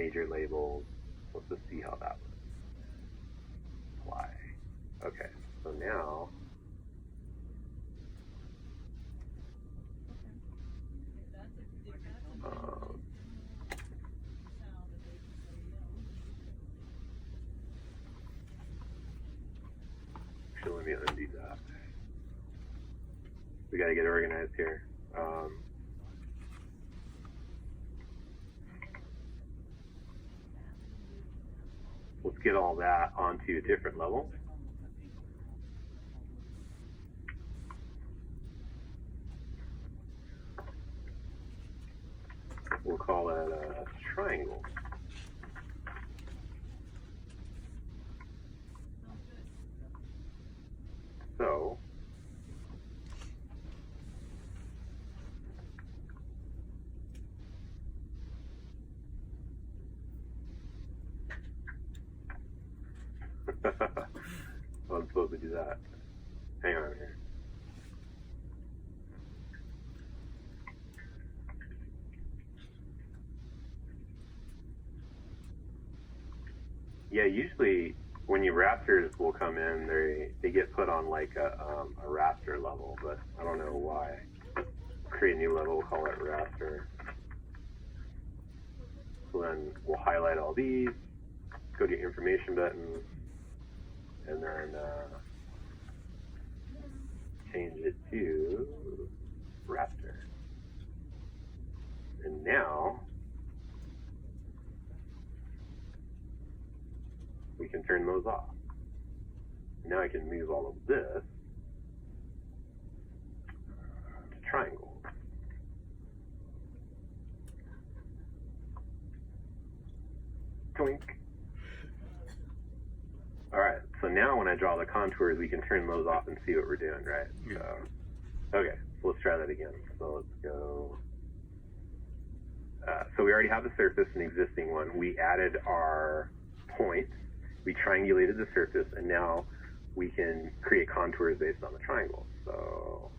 major labels. Let's just see how that looks. Apply. Okay, so now actually, let me undo that. We got to get organized here. Let's get all that onto a different level. We'll call it a triangle. So I'm supposed to do that. Hang on here. Yeah, usually when you rasters will come in, they get put on like a raster level, but I don't know why. Create a new level, we'll call it raster. So then we'll highlight all these, go to your information button, and then change it to raster. And now we can turn those off. Now I can move all of this to triangles. Twink. All right, so now when I draw the contours, we can turn those off and see what we're doing, right? Yeah. So, okay, so let's try that again. So let's go. So we already have the surface, an existing one. We added our point. We triangulated the surface, and now we can create contours based on the triangle. So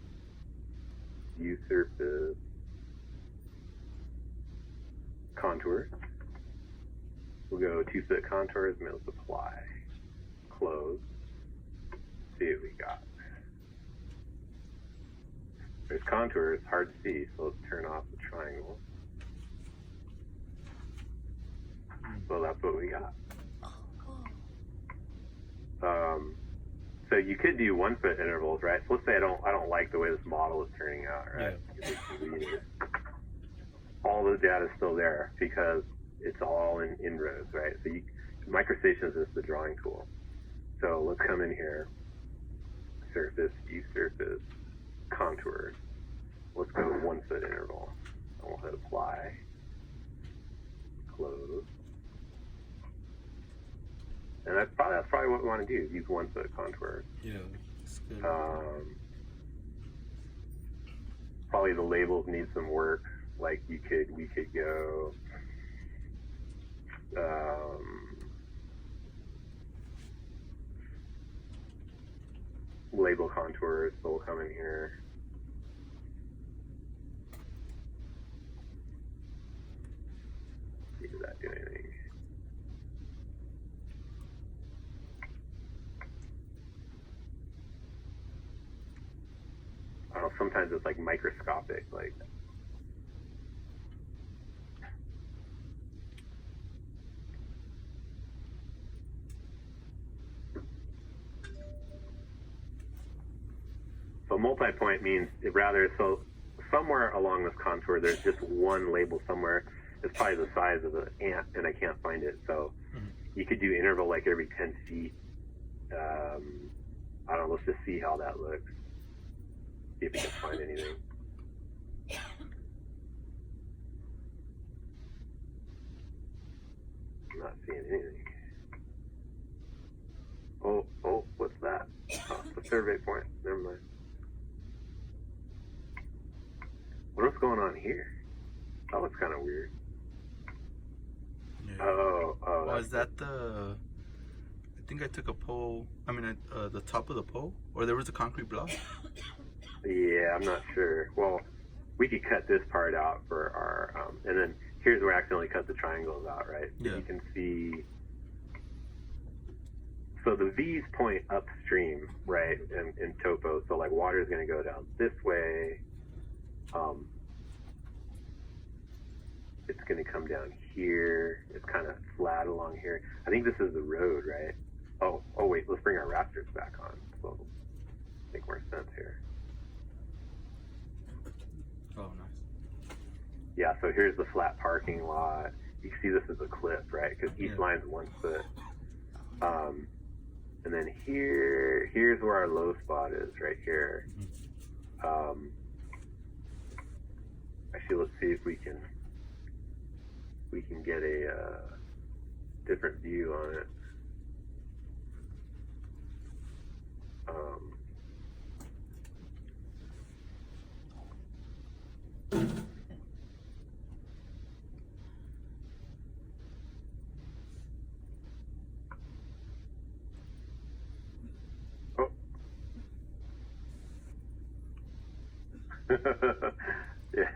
view surface, contours. We'll go 2-foot contours, and let's apply. Close. See what we got. There's contours, hard to see, so let's turn off the triangle. So that's what we got. So you could do 1-foot intervals, right? So let's say I don't like the way this model is turning out, right? Yeah. All the data is still there because it's all in rows, right? So microstation is just the drawing tool. So let's come in here, surface, view surface, contours. Let's go 1-foot interval. And we'll hit apply, close. And that's probably what we want to do, use 1-foot contours. Yeah, that's good. Probably the labels need some work. Like we could go label contours, so we'll come in here. See, does that do anything? I don't know, sometimes it's like microscopic, like. So multi-point means so somewhere along this contour, there's just one label somewhere. It's probably the size of the ant, and I can't find it. So you could do interval like every 10 feet. I don't know, let's just see how that looks. See if we can find anything. I'm not seeing anything. Oh, what's that? Oh, it's a survey point. Never mind. What's going on here? That looks kind of weird. Yeah. Oh. Is that the? I think I took a pole. I mean, the top of the pole, or there was a concrete block. Yeah, I'm not sure. Well, we could cut this part out for our, and then here's where I accidentally cut the triangles out, right? So Yeah. you can see, so the V's point upstream, right, in topo. So like water is going to go down this way. It's going to come down here. It's kind of flat along here. I think this is the road, right? Oh wait, let's bring our rafters back on. So it'll make more sense here. Oh, nice. Yeah, so here's the flat parking lot. You can see this is a cliff, right? Because each line's 1 foot. And then here's where our low spot is, right here. Actually, let's see if we can get a different view on it. Yeah,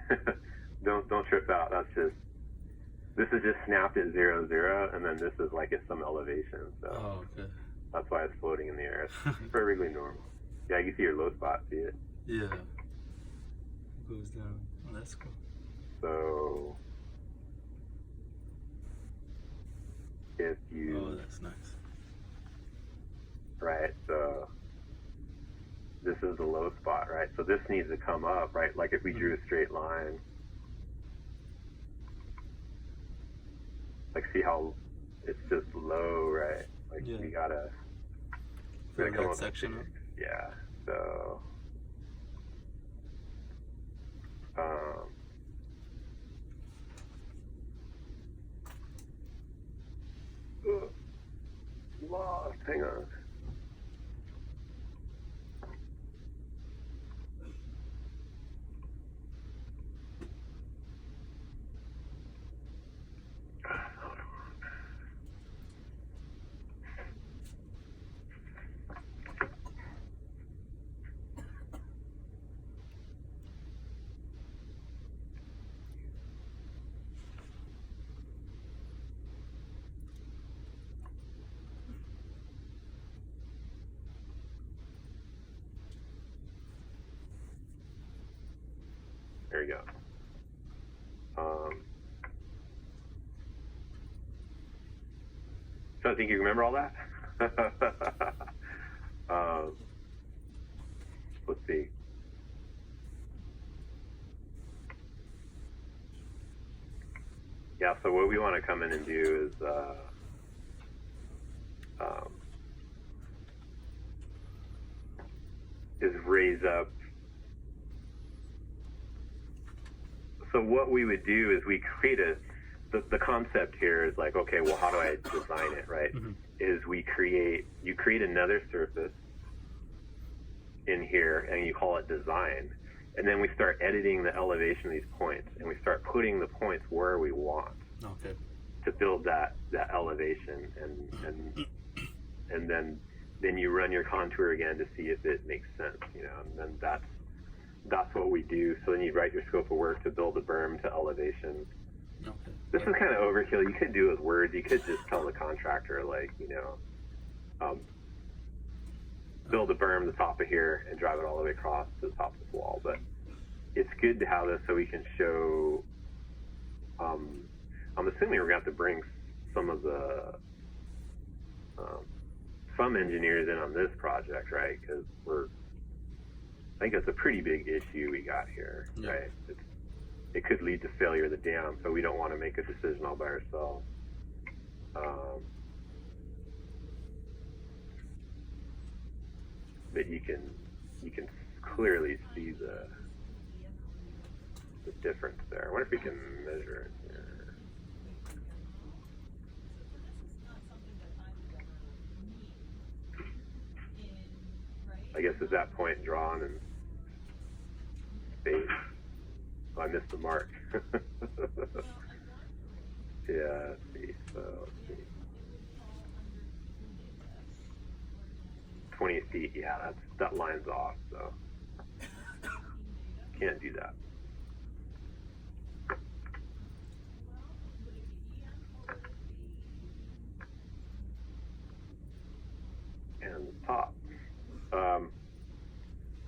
don't trip out. This is just snapped at 0, 0, and then this is like at some elevation. So Okay. that's why it's floating in the air. It's perfectly normal. Yeah, you can see your low spot. See it? Yeah. It goes down. Oh, that's cool. So if you Oh, that's nice. right, so this is the low spot, right? So this needs to come up, right? Like if we drew a straight line, like see how it's just low, right? Like we gotta Fill come that up section up. Yeah. So lost. Hang on. There you go. So I think you remember all that? Let's see. Yeah, so what we want to come in and do is raise up. So what we would do is we create the concept here is like, okay, well, how do I design it, right? Mm-hmm. Is you create another surface in here and you call it design. And then we start editing the elevation of these points and we start putting the points where we want to build that elevation and then you run your contour again to see if it makes sense, and then that's what we do. So then you write your scope of work to build a berm to elevation. This is kind of overkill. You could do it with words. You could just tell the contractor, like, build a berm the top of here and drive it all the way across to the top of this wall. But it's good to have this so we can show. I'm assuming we're going to have to bring some of the some engineers in on this project, right? Because I think it's a pretty big issue we got here, right? It could lead to failure of the dam, so we don't want to make a decision all by ourselves. But you can clearly see the difference there. I wonder if we can measure it here. I guess is that point drawn in space? Oh, I missed the mark. Yeah, let's see. So, let's see. 20 feet. Yeah, that line's off. So can't do that.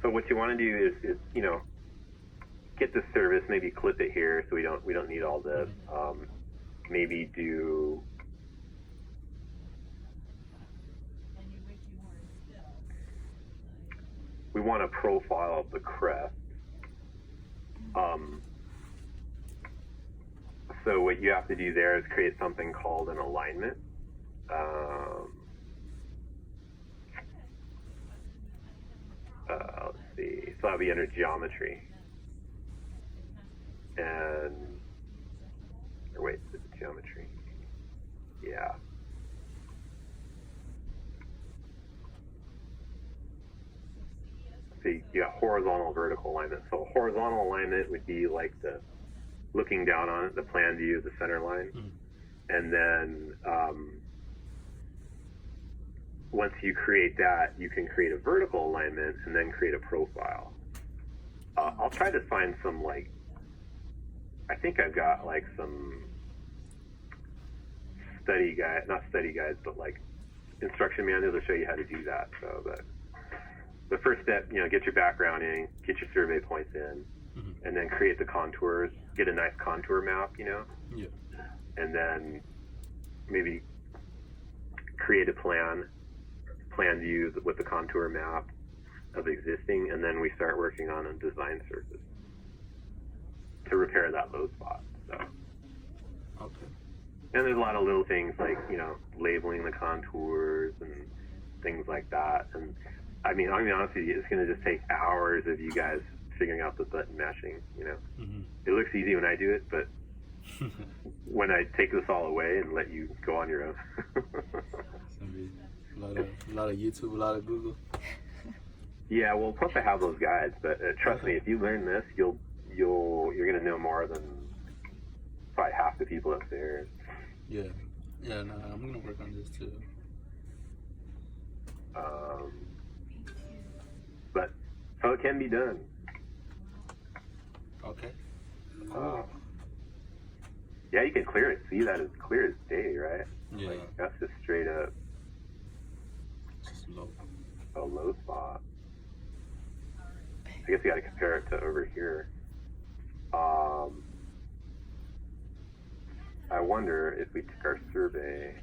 So what you want to do is get this service, maybe clip it here so we don't need all this. Maybe do we want a profile of the crest. So what you have to do there is create something called an alignment. Let's see. So that'll be under geometry. And or wait, is it geometry? Yeah. So you got horizontal, vertical alignment. So horizontal alignment would be like the looking down on it, the plan view of the center line. And then once you create that, you can create a vertical alignment and then create a profile. I'll try to find some I think I've got some not study guides, but instruction manuals will show you how to do that. So the first step, get your background in, get your survey points in, and then create the contours, get a nice contour map, Yeah. And then maybe create a plan view with the contour map of existing, and then we start working on a design surface to repair that low spot. So. Okay. And there's a lot of little things like, labeling the contours and things like that. And I mean, I'm going to be honest with you, it's going to just take hours of you guys figuring out the button mashing, It looks easy when I do it, but when I take this all away and let you go on your own. It's going to be a lot of YouTube, a lot of Google. Yeah, well, plus I have those guides, but trust me, if you learn this, you're going to know more than probably half the people upstairs. Yeah, no, I'm going to work on this too. But so it can be done. Okay. Cool. Yeah, you can clear it. See, that is clear as day, right? Yeah. That's just straight up Just low. a low spot. I guess you got to compare it to over here. I wonder if we took our survey.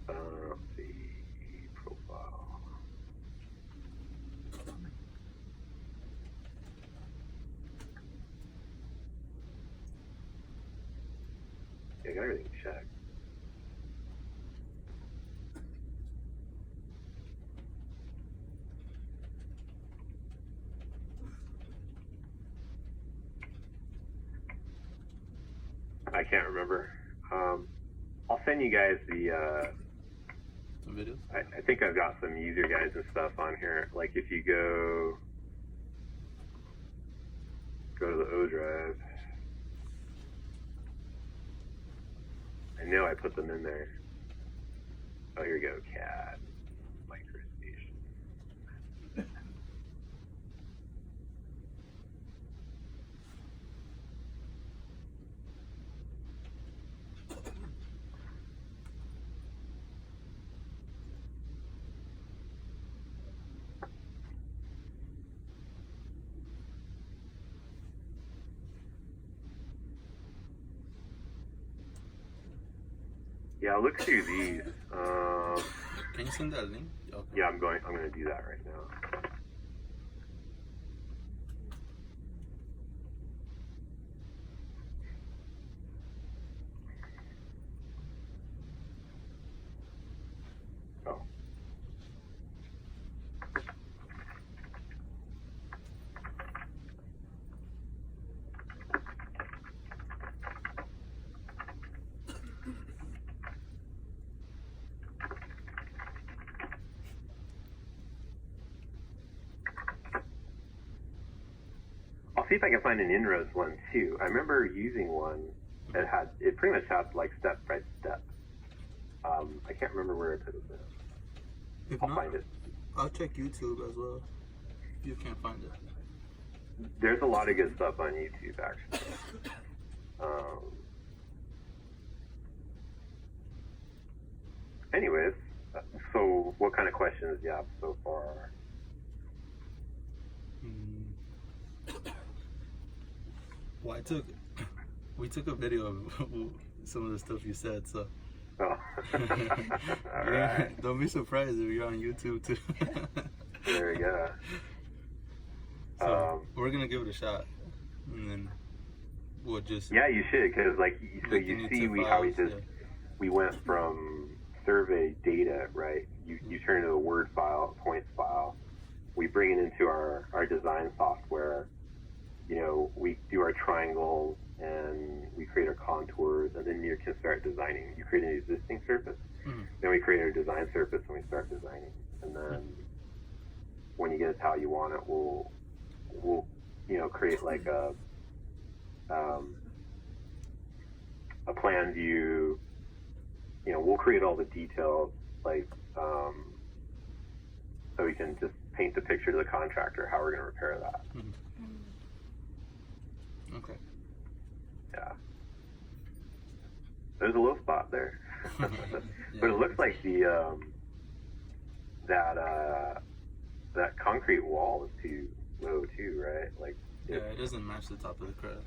Let's see, profile. Yeah, I got everything checked. I can't remember. I'll send you guys Some videos? I think I've got some user guides and stuff on here. Like if you go to the O drive, I know I put them in there. Oh, here we go, CAD, microstation. Yeah, I'll look through these. Can you send that link? Okay. Yeah, I'm going to do that right now. Oh. I'll see if I can find an inroads one too. I remember using one that it pretty much had like step by step. I can't remember where I put it. If I'll not, find it. I'll check YouTube as well. If you can't find it. There's a lot of good stuff on YouTube actually. Anyways, so what kind of questions do you have so far? Well, we took a video of some of the stuff you said, so. Oh. All right. Don't be surprised if you're on YouTube too. There we go. So we're gonna give it a shot, and then we'll just. Yeah, you should, because like, so you see we went from survey data, right? You turn it into a Word file, a points file. We bring it into our design software. You know, we do our triangles and we create our contours, and then you can start designing. You create an existing surface, then we create our design surface and we start designing. And then when you get it how you want it, we'll create like a plan view. You know, we'll create all the details, like so we can just paint the picture to the contractor how we're going to repair that. Okay. Yeah. There's a little spot there, but it looks like the that concrete wall is too low too, right? Like it doesn't match the top of the crest.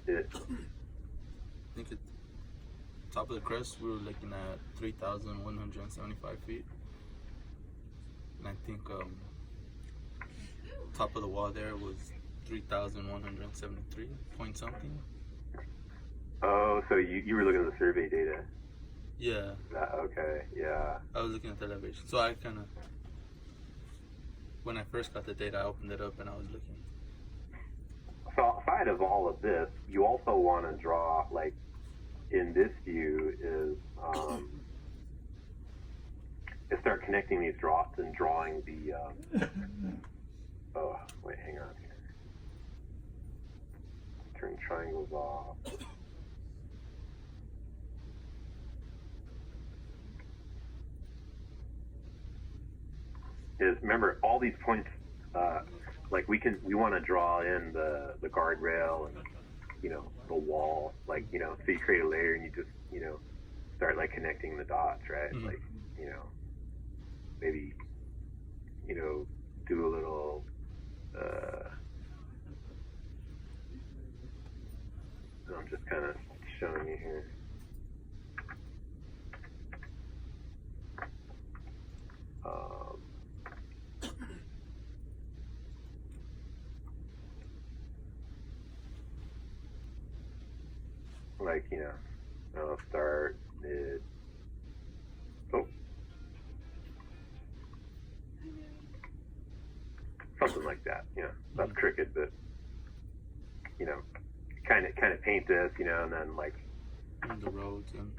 I think top of the crest we were looking at 3,175 feet, and I think top of the wall there was 3,173 point something. Oh, so you were looking at the survey data? Yeah. Okay, yeah. I was looking at the elevation. So I kind of, when I first got the data, I opened it up and I was looking. So outside of all of this, you also want to draw, like, in this view is start connecting these dots and drawing the, oh, wait, hang on here. Turn triangles off. Is remember all these points, like we want to draw in the guardrail and, you know, the wall, like, you know, so you create a layer and you just, you know, start like connecting the dots, right? Like, you know, maybe, you know, do a little, I'm just kind of showing you here. Like, you know, I'll start mid. Oh. Something like that, you know. That's crooked, but, you know, kind of paint this, you know, and then like the roads and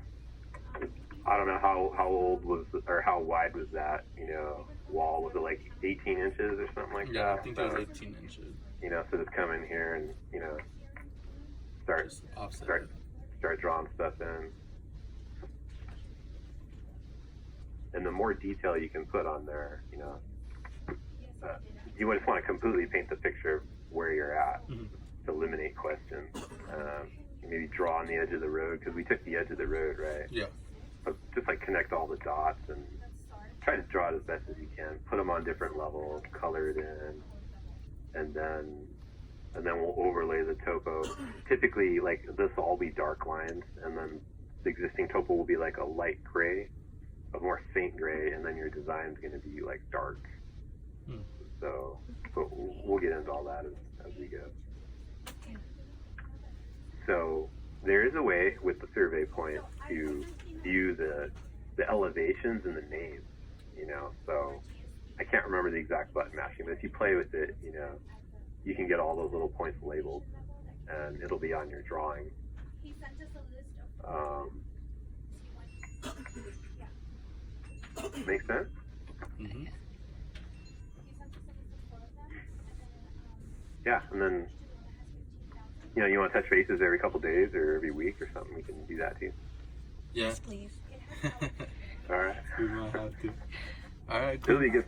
I don't know how old was or how wide was that, you know, wall? Was it like 18 inches or something like that? Yeah, I think it was 18 inches. You know, so just come in here and, you know, start drawing stuff in. And the more detail you can put on there, you know, you just want to completely paint the picture of where you're at to eliminate questions. Maybe draw on the edge of the road, because we took the edge of the road, right? Yeah. So just like connect all the dots and try to draw it as best as you can. Put them on different levels, color it in, and then we'll overlay the topo. Typically, like, this will all be dark lines, and then the existing topo will be like a light gray, a more faint gray, and then your design's going to be like dark. So, but we'll get into all that as we go. So there is a way with the survey points to view the elevations and the names, you know. So I can't remember the exact button mashing, but if you play with it, you know, you can get all those little points labeled, and it'll be on your drawing. Make sense? yeah, and then you want to touch bases every couple days or every week or something. We can do that too. Yeah. Yes, please. All right. We might have to. All right, cool. It'll be good.